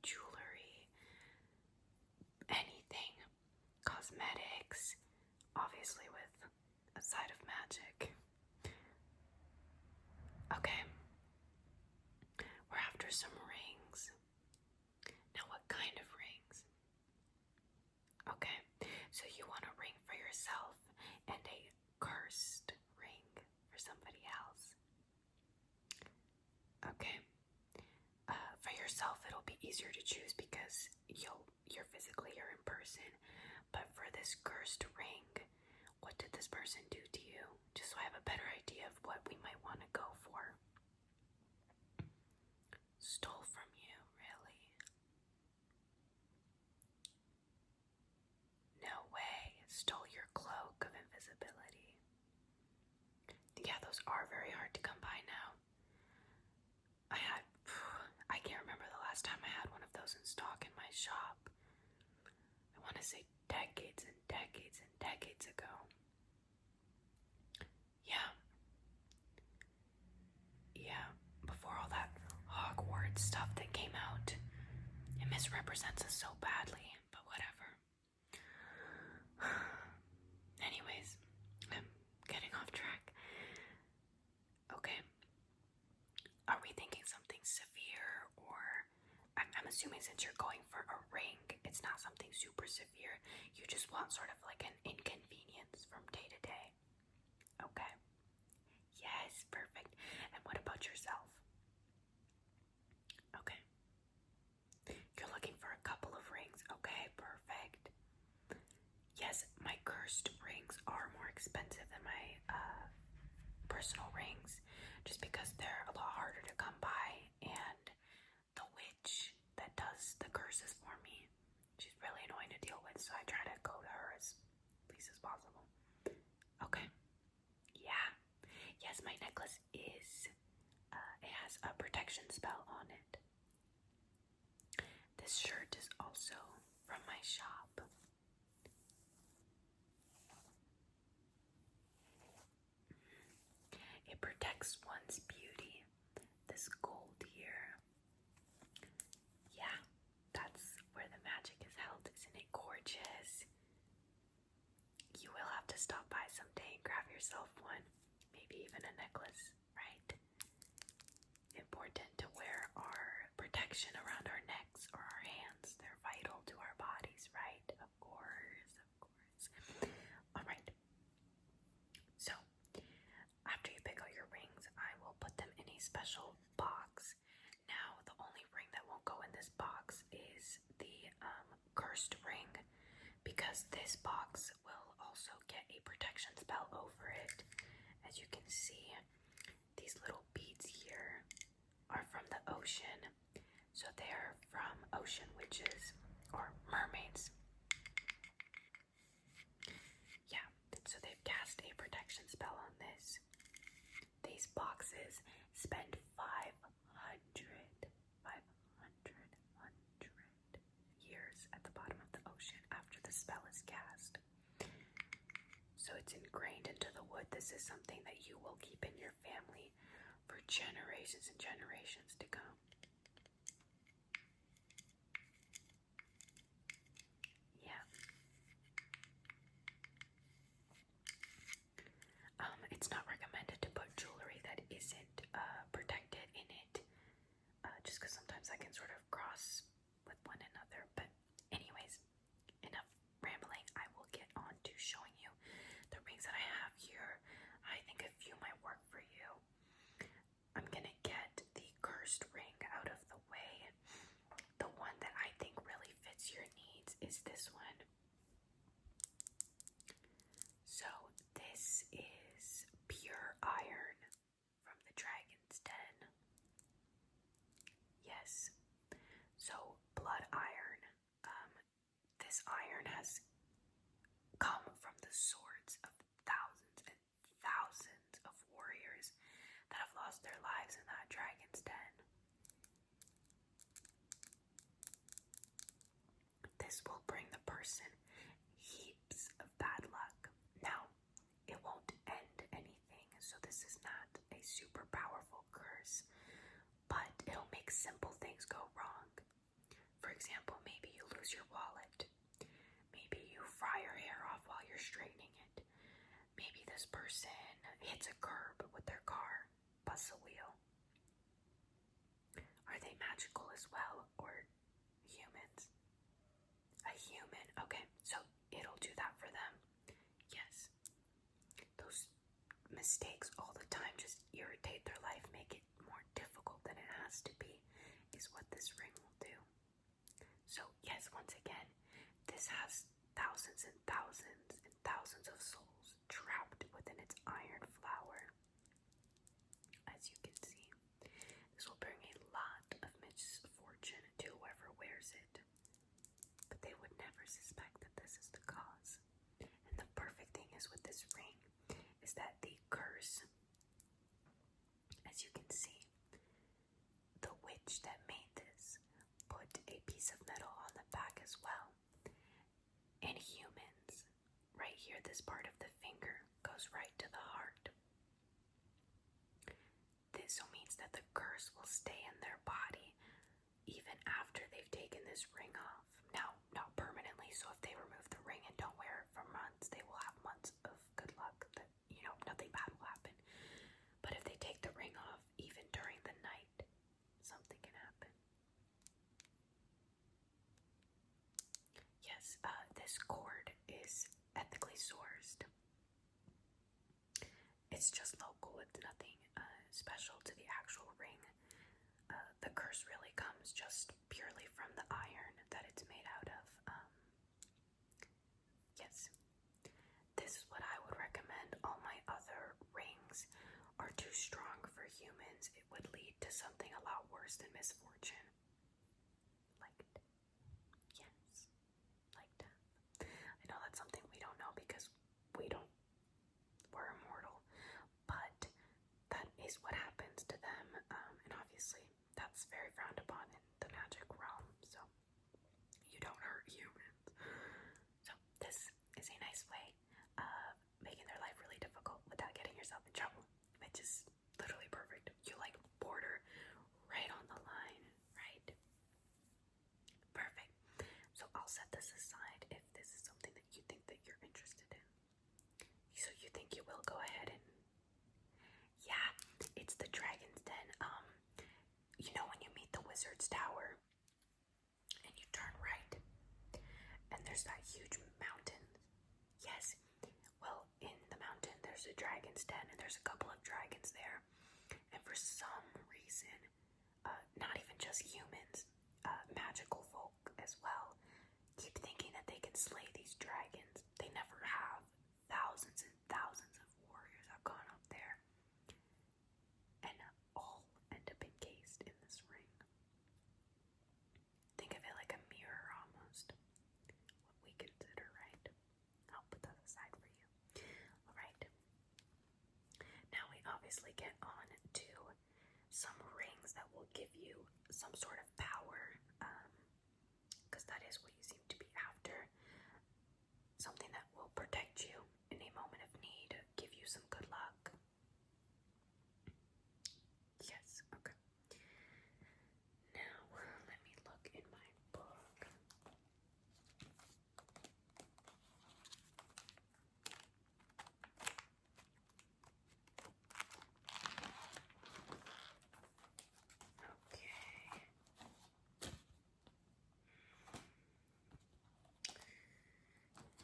jewelry, anything, cosmetics, obviously with a side of magic. Okay, we're after some rings. Now, what kind of rings? Okay, so you want a ring for yourself and a cursed ring for somebody else. Okay, for yourself it'll be easier to choose because you're physically here in person. But for this cursed ring, what did this person do to you? Just so I have a better idea of what we might want to go for. Stole from you, really? No way. Stole your cloak of invisibility. Yeah, those are very hard to come by now. I can't remember the last time I had one of those in stock in my shop. I want to say decades and decades and decades ago. Yeah, before all that Hogwarts stuff that came out. It misrepresents us so badly, but whatever. Anyways, I'm getting off track. Okay. Are we thinking something severe, or I'm assuming since you're going for a ring, it's not something super severe. You just want sort of like an inconvenience from day to day. Okay. Yes, perfect. And what about yourself? Okay. You're looking for a couple of rings. Okay, perfect. Yes, my cursed rings are more expensive than my personal rings, just because they're a lot harder to come by, and the witch that does the curses for me, she's really annoying to deal with, so I try to go to her as least as possible. Okay. Yeah. Yes, my necklace is, it has a protection spell on it. This shirt is also from my shop. It protects one's beauty. This gold here. Yeah, that's where the magic is held. Isn't it gorgeous? You will have to stop by someday and grab yourself one. Maybe even a necklace, right? Important to wear our protection around our necks or our hands. They're vital to our bodies, right? Of course, of course. Alright. So, after you pick out your rings, I will put them in a special box. Now, the only ring that won't go in this box is the cursed ring, because this box will also get a protection spell over it. As you can see, these little beads here are from the ocean, so they're from ocean witches or mermaids. Yeah, so they've cast a protection spell on this. These boxes spend 500 years at the bottom of the ocean after the spell is cast. So it's ingrained into the wood. This is something that you will keep in your family for generations and generations to come. Yeah. It's not recommended to put jewelry that isn't protected in it, just because sometimes I can sort of cross with one another. But anyways, enough rambling. I will get on to showing you the rings that I have here. I think a few might work for you. I'm gonna get the cursed ring out of the way. The one that I think really fits your needs is this one. So this is pure iron from the Dragon's Den. Yes. So blood iron. This iron has come from the swords of thousands and thousands of warriors that have lost their lives in that Dragon's Den. This will bring the person heaps of bad luck. Now, it won't end anything, so this is not a super powerful curse, but it'll make simple things go wrong. For example, maybe you lose your wallet. Maybe you fry your hair off while you're straightening it. Maybe this person hits a curb with their car, busts a wheel. Are they magical as well, or humans? A human, okay, so it'll do that for them. Yes. Those mistakes all the time just irritate their life, make it more difficult than it has to be, is what this ring will do. So yes, once again, this has thousands and thousands and thousands of souls trapped within its iron flower. As you can see, this will bring a lot of misfortune to whoever wears it, but they would never suspect that this is the cause. And the perfect thing is with this ring is that the curse, as you can see, the witch that made this put a piece of metal on the back as well. And humans, right here, this part of the finger goes right to the heart. This means that the curse will stay in their body even after they've taken this ring off. Now, not permanently, so if they remove the ring and don't wear it for months, they will have months of good luck that, nothing bad will happen. But if they take the ring off, even during the night, something can happen. Yes, this cord is ethically sourced. It's just local, it's nothing special to the actual ring. The curse really comes just purely from the iron that it's made out of. Yes, this is what I would recommend. All my other rings are too strong for humans. It would lead to something a lot worse than misfortune. Like, yes, like death. I know that's something we don't know because we're immortal, but that is what happens to them, and obviously that's very frowned upon in the magic realm, so you don't hurt humans. So this is a nice way of making their life really difficult without getting yourself in trouble, which is literally perfect. You border right on the line, right? Perfect. So I'll set this aside if this is something that you think that you're interested in. So you think you will go ahead and, yeah, it's the Dragon's Den. When you meet the Wizard's Tower and you turn right and there's that huge mountain. Yes, well, in the mountain there's a Dragon's Den and there's a couple of dragons there. And for some reason, not even just humans, magical folk as well, keep thinking that they can slay these dragons. They never have. Thousands and thousands of warriors have gone up there, and all end up encased in this ring. Think of it like a mirror almost. What we consider, right? I'll put that aside for you. Alright. Now we obviously get on to some rings that will give you some sort of power, because that is what you seem to be after. Something that will protect you in a moment of need, give you some good luck. Yes, okay. Now, let me look in my book. Okay.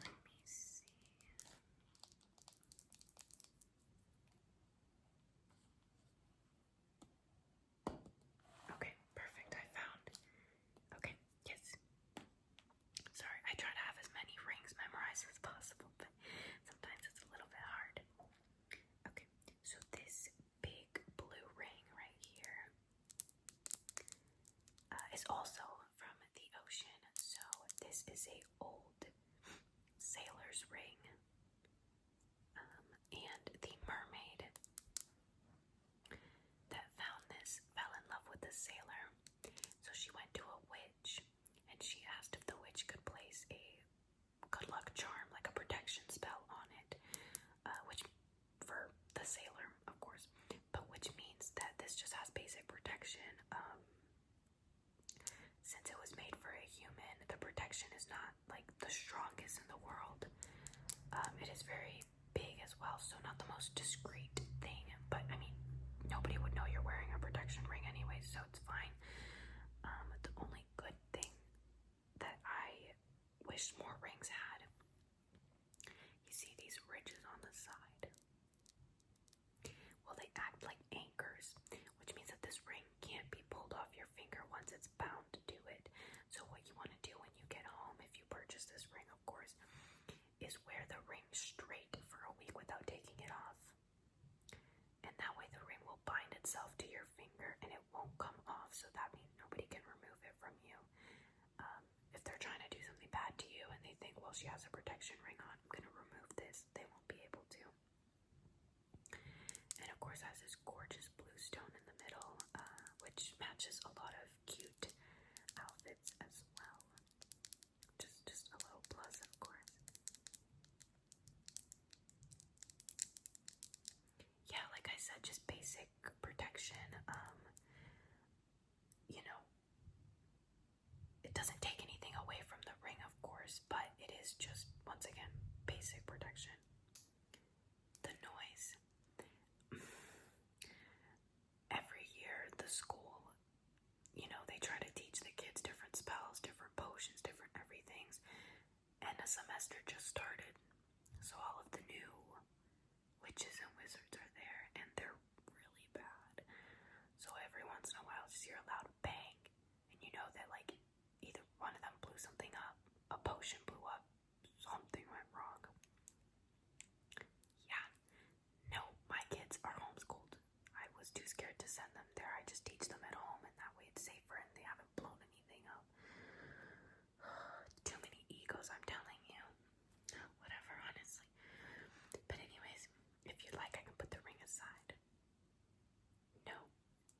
Let me see. Okay, perfect. I found. Okay, yes. Sorry, I try to have as many rings memorized as possible, but sometimes it's a little bit hard. Okay, so this big blue ring right here is also from the ocean. So this is a old sailor's ring, and the mermaid that found this fell in love with the sailor. So she went to a witch and she asked if the witch could place a good luck charm, like a protection spell on it, which for the sailor, of course, but which means that this just has basic protection. Since it was made for a it is very big as well, so not the most discreet thing, but I mean, nobody would know you're wearing a protection ring anyway, so it's fine. The only good thing that I wish more rings had, you see these ridges on the side? Well, they act like anchors, which means that this ring can't be pulled off your finger once it's bound to it. So what you want to do when you get home, if you purchase this ring, of course, is wear the ring straight for a week without taking it off. And that way the ring will bind itself to your finger and it won't come off, so that means nobody can remove it from you. If they're trying to do something bad to you and they think, well, she has a protection ring on, I'm going to remove this, they won't be able to. And of course, it has this gorgeous blue stone in the middle, which matches a lot of cute outfits as well. Just a little plus, of course. Yeah, like I said, just basic protection. You know, it doesn't take anything away from the ring, of course, but it is just, once again, basic protection. The noise. Every year, the school, you know, they try to teach the kids different spells, different potions, different everythings, and a semester just started, so all of the new witches and wizards are there, and they're really bad. So every once in a while, just hear a loud bang, and you know that, like, either one of them blew something up, a potion blew up, something went wrong. Yeah, no, my kids are homeschooled. I was too scared to send them there. I just teach them at home, and that way it's safer, and they haven't blown anything up. Too many egos, I'm telling you. Whatever, honestly. But anyways, if you'd like, I can put the ring aside. No,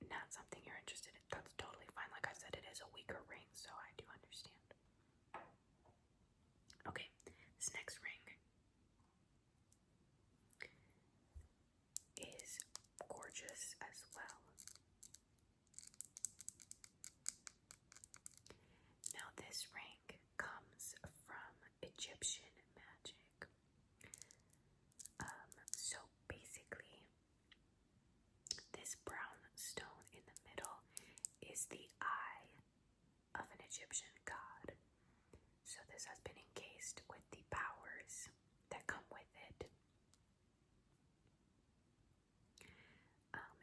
not something you're interested in. That's totally fine. Like I said, it is a weaker ring, so I do understand. Okay, this next ring is gorgeous as well. Now, this ring comes from Egyptian magic. So basically, this brown stone in the middle is the eye of an Egyptian god. So this has been encased with the powers that come with it.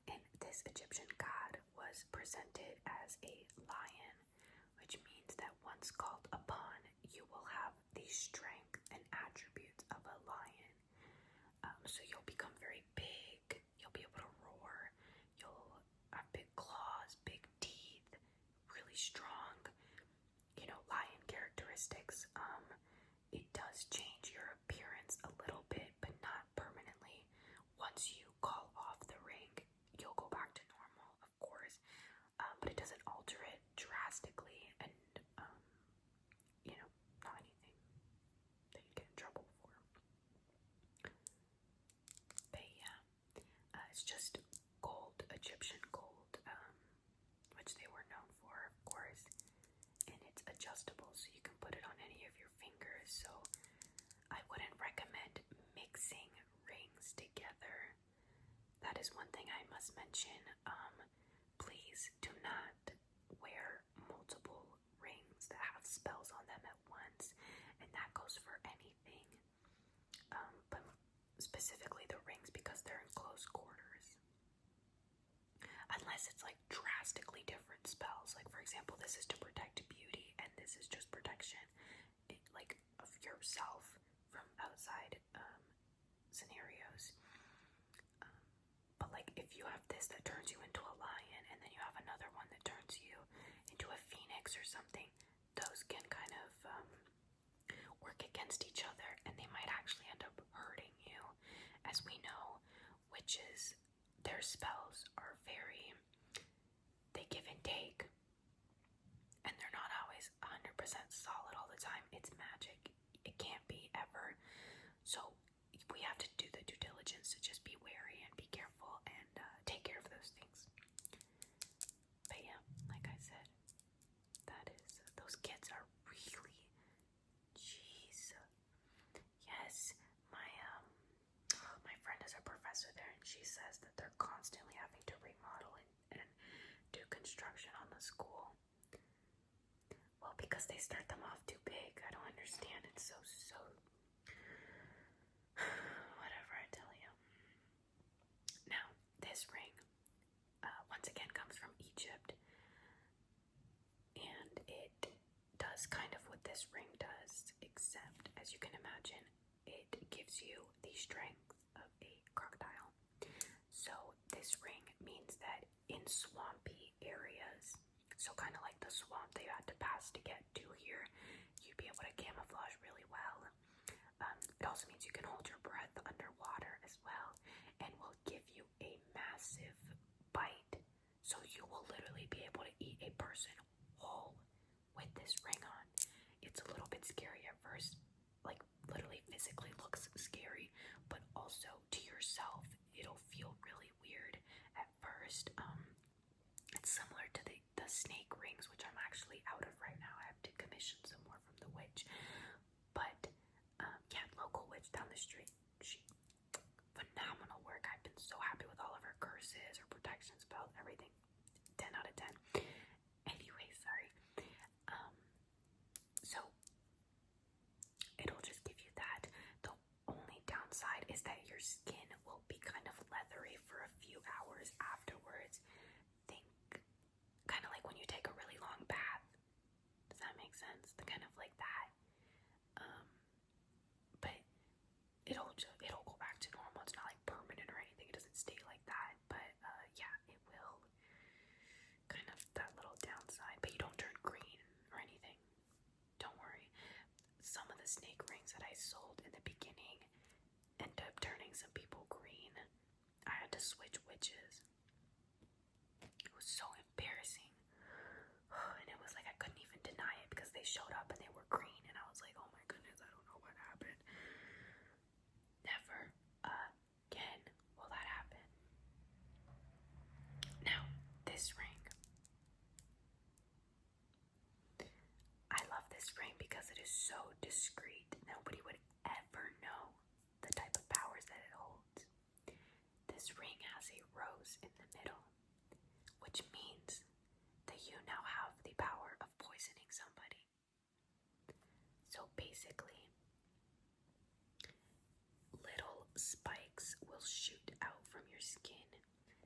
And this Egyptian god was presented as a lion, which means that once called upon, you will have the strength and attributes of a lion. So you'll become very big, you'll be able to roar, you'll have big claws, big teeth, really strong, you know, lion characteristics. It does change your appearance a little bit, but not permanently. Once you call off the ring, you'll go back to normal, of course, but it doesn't alter it drastically, and you know, not anything that you'd get in trouble for. But yeah, it's just gold, Egyptian gold, which they were known for, of course, and it's adjustable, so you can put it on any of your fingers. So I wouldn't recommend mixing rings together. That is one thing I must mention. Please do not wear multiple rings that have spells on them at once, and that goes for anything, but specifically the rings, because they're in close quarters. Unless it's like drastically different spells, like for example, this is to protect beauty, and this is just protection, like of yourself from outside scenarios. But like if you have this that turns you into a lion, and then you have another one that turns you into a phoenix or something, those can kind of work against each other, and they might actually end up hurting you. As we know, witches, their spells are they give and take, and they're not always 100% solid all the time. It's magic. It can't be ever. So we have to do the due diligence to just be wary and be careful and take care of those things. But yeah, like I said, those kids are really, jeez. Yes, my because they start them off too big. I don't understand. It's so whatever, I tell you. Now, this ring, once again, comes from Egypt, and it does kind of what this ring does, except, as you can imagine, it gives you the strength of a crocodile. So this ring means that in swampy areas, so kind of like the swamp that you had to pass to get to here, you'd be able to camouflage really well. It also means you can hold your breath underwater as well, and will give you a massive bite. So you will literally be able to eat a person whole with this ring on. It's a little bit scary at first, like literally physically looks scary, but also to yourself, it'll feel really weird at first. It's similar to the snake rings, which I'm actually out of right now. I have to commission some more from the witch. But yeah, local witch down the street, she phenomenal work. I've been so happy with all of her curses, her protection spells, everything. 10 out of 10. Anyway, sorry. So it'll just give you that. The only downside is that your skin will be kind of leathery for a few hours afterwards. Think kind of like when you take a really long bath. Does that make sense? The kind of like that. But it'll go back to normal. It's not like permanent or anything. It doesn't stay like that. But yeah, it will. Kind of that little downside. But you don't turn green or anything. Don't worry. Some of the snake rings that I sold in the beginning ended up turning some people green. I had to switch witches. It was so embarrassing. And it was like I couldn't even deny it because they showed up and they were green, and I was like, oh my goodness, I don't know what happened. Never again will that happen. Now, this ring. I love this ring because it is so discreet. Nobody would ever know the type of powers that it holds. This ring has a rose in the middle, which means that you now have the power of poisoning somebody. So basically, little spikes will shoot out from your skin.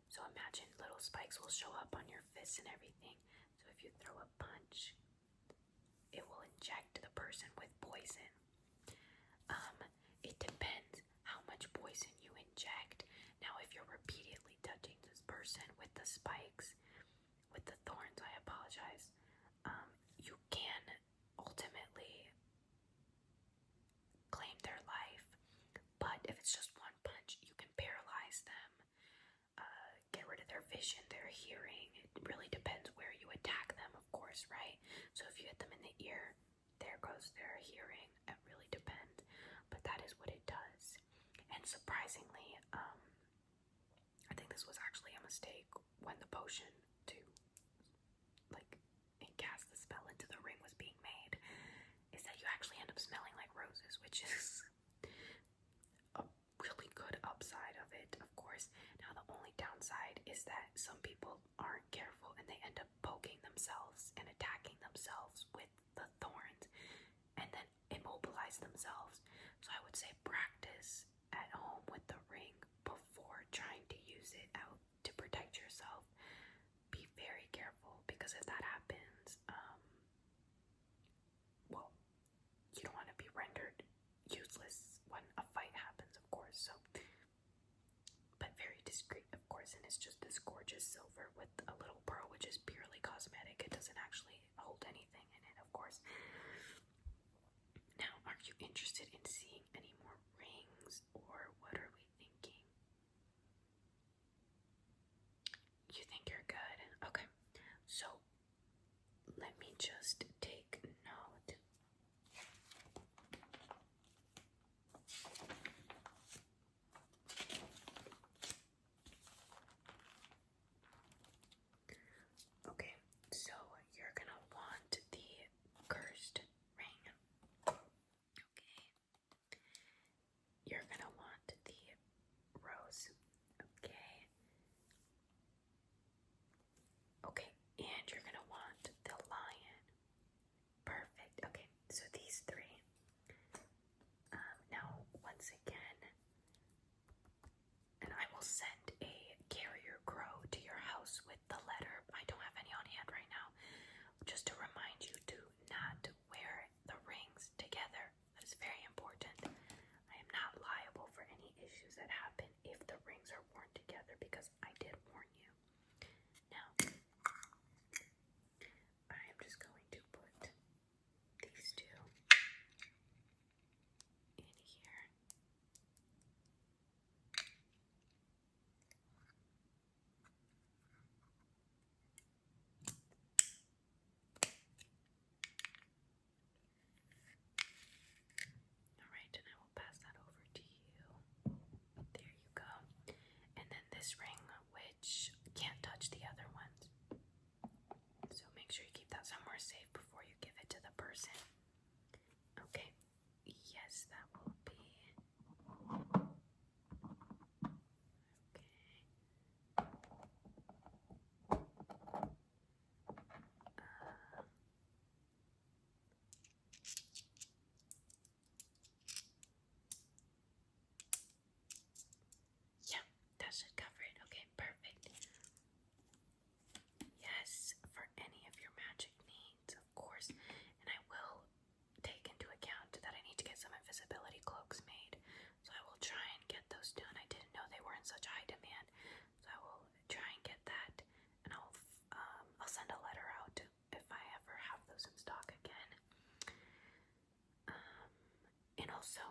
So imagine little spikes will show up on your fists and everything. So if you throw a punch, it will inject the person with poison. It depends how much poison you inject. Now, if you're repeatedly touching this person with the spikes, with the thorns, I apologize, you can ultimately claim their life. But if it's just one punch, you can paralyze them, get rid of their vision, their hearing. It really depends where you attack them, of course, right? So if you hit them in the ear, there goes their hearing. It really depends. But that is what it does. And surprisingly, I think this was actually a mistake when the potion to like cast the spell into the ring was being made, is that you actually end up smelling like roses, which is a really good upside of it, of course. Now the only downside is that some people aren't careful and they end up poking themselves and attacking themselves with the thorns and then immobilize themselves. So I would say practice at home with the ring before trying to use it out to protect yourself. Be very careful, because if that happens, well, you don't want to be rendered useless when a fight happens, of course. So, but very discreet, of course, and it's just this gorgeous silver with a little pearl, which is purely cosmetic. It doesn't actually hold anything in it, of course. Now, are you interested in seeing any more rings, or what are we thinking? You think you're good? Okay. So, let me just take note. Okay, so you're gonna want the cursed ring. Okay. You're gonna want the rose. Okay. Okay, and you're gonna want the lion. this ring, which can't touch the other ones. So make sure you keep that somewhere safe before you give it to the person. Okay. Yes, that will be. Yeah, that should cover it. Okay, perfect. Yes, for any of your magic needs, of course. And I will take into account that I need to get some invisibility cloaks made. So I will try and get those done. I didn't know they were in such high demand. So I will try and get that. And I'll send a letter out if I ever have those in stock again. And also,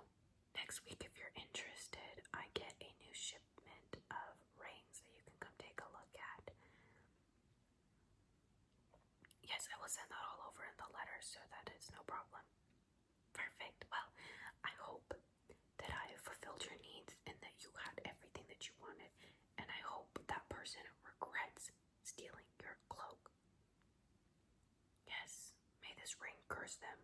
next week, if you're interested, I get a new shipment of rings that you can come take a look at. Yes, I will send that all over in the letter so that it's no problem. Perfect. Well, I hope that I fulfilled your needs and that you had everything that you wanted. And I hope that person regrets stealing your cloak. Yes, may this ring curse them